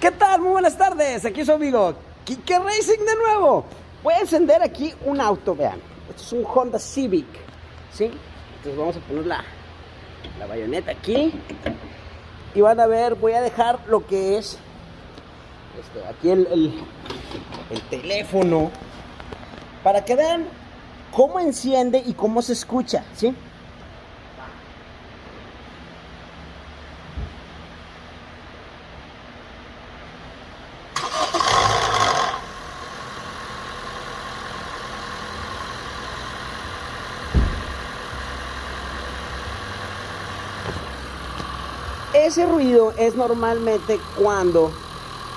¿Qué tal? Muy buenas tardes, aquí su amigo Kike Racing de nuevo. Voy a encender aquí un auto, vean. Esto es un Honda Civic, ¿sí? Entonces vamos a poner la bayoneta aquí. Y van a ver, voy a dejar lo que es aquí el teléfono, para que vean cómo enciende y cómo se escucha, ¿sí? Ese ruido es normalmente cuando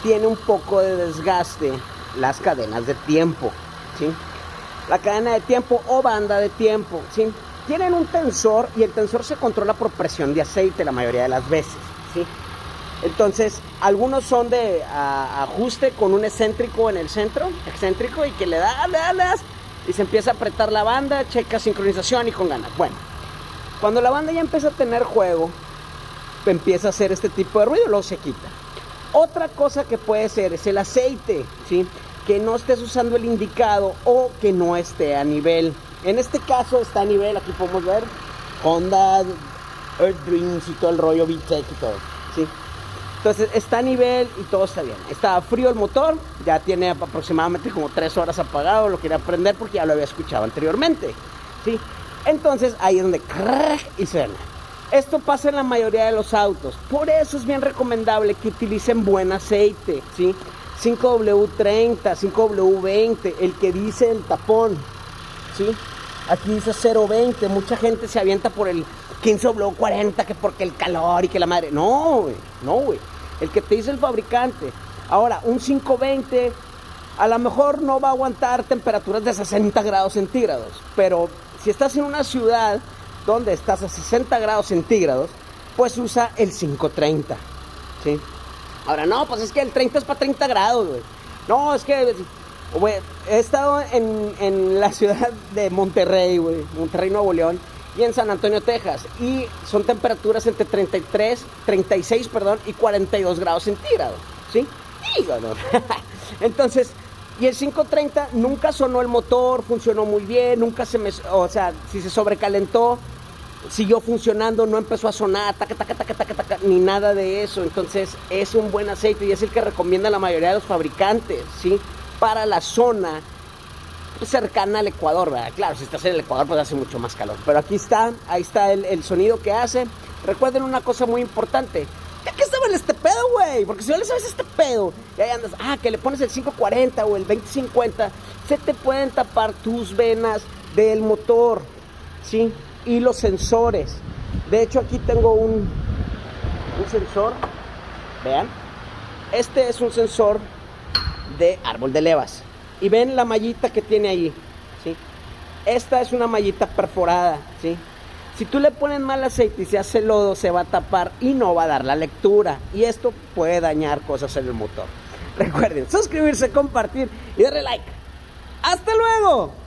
tiene un poco de desgaste las cadenas de tiempo, ¿sí? La cadena de tiempo o banda de tiempo, ¿sí? Tienen un tensor y el tensor se controla por presión de aceite la mayoría de las veces, ¿sí? Entonces, algunos son de ajuste con un excéntrico en el centro, excéntrico, y que le das y se empieza a apretar la banda, checa sincronización y con ganas. Bueno, cuando la banda ya empieza a tener juego, empieza a hacer este tipo de ruido, luego se quita. Otra cosa que puede ser es el aceite, ¿sí? Que no estés usando el indicado o que no esté a nivel. En este caso está a nivel, aquí podemos ver Honda, Earth Dreams y todo el rollo, VTEC y todo, ¿sí? Entonces está a nivel y todo está bien. Está frío el motor, ya tiene aproximadamente como 3 horas apagado, lo quería prender porque ya lo había escuchado anteriormente, ¿sí? Entonces ahí es donde y suena. Esto pasa en la mayoría de los autos, por eso es bien recomendable que utilicen buen aceite, ¿sí? 5W30, 5W20, el que dice el tapón, ¿sí? Aquí dice 020, mucha gente se avienta por el 15W40, que porque el calor y que la madre. No, güey, no, güey. El que te dice el fabricante. Ahora, un 520 a lo mejor no va a aguantar temperaturas de 60 grados centígrados, pero si estás en una ciudad donde estás a 60 grados centígrados, pues usa el 530, ¿sí? Ahora, no, pues es que el 30 es para 30 grados, güey. No, es que, güey, he estado en la ciudad de Monterrey, güey, Monterrey, Nuevo León, y en San Antonio, Texas, y son temperaturas entre 36, y 42 grados centígrados, ¿sí? Díganos. Entonces, y el 530 nunca sonó el motor, funcionó muy bien, nunca o sea, si se sobrecalentó, siguió funcionando, no empezó a sonar, taca, ni nada de eso. Entonces es un buen aceite y es el que recomienda la mayoría de los fabricantes, ¿sí? Para la zona cercana al Ecuador, ¿verdad? Claro, si estás en el Ecuador pues hace mucho más calor, pero aquí está, ahí está el sonido que hace. Recuerden una cosa muy importante: ¿de qué saben este pedo, güey? Porque si no le sabes este pedo y ahí andas, que le pones el 540 o el 2050, se te pueden tapar tus venas del motor, ¿sí? Y los sensores. De hecho, aquí tengo un sensor, vean. Este es un sensor de árbol de levas. Y ven la mallita que tiene ahí, ¿sí? Esta es una mallita perforada, ¿sí? Si tú le pones mal aceite y se hace lodo, se va a tapar y no va a dar la lectura. Y esto puede dañar cosas en el motor. Recuerden suscribirse, compartir y darle like. ¡Hasta luego!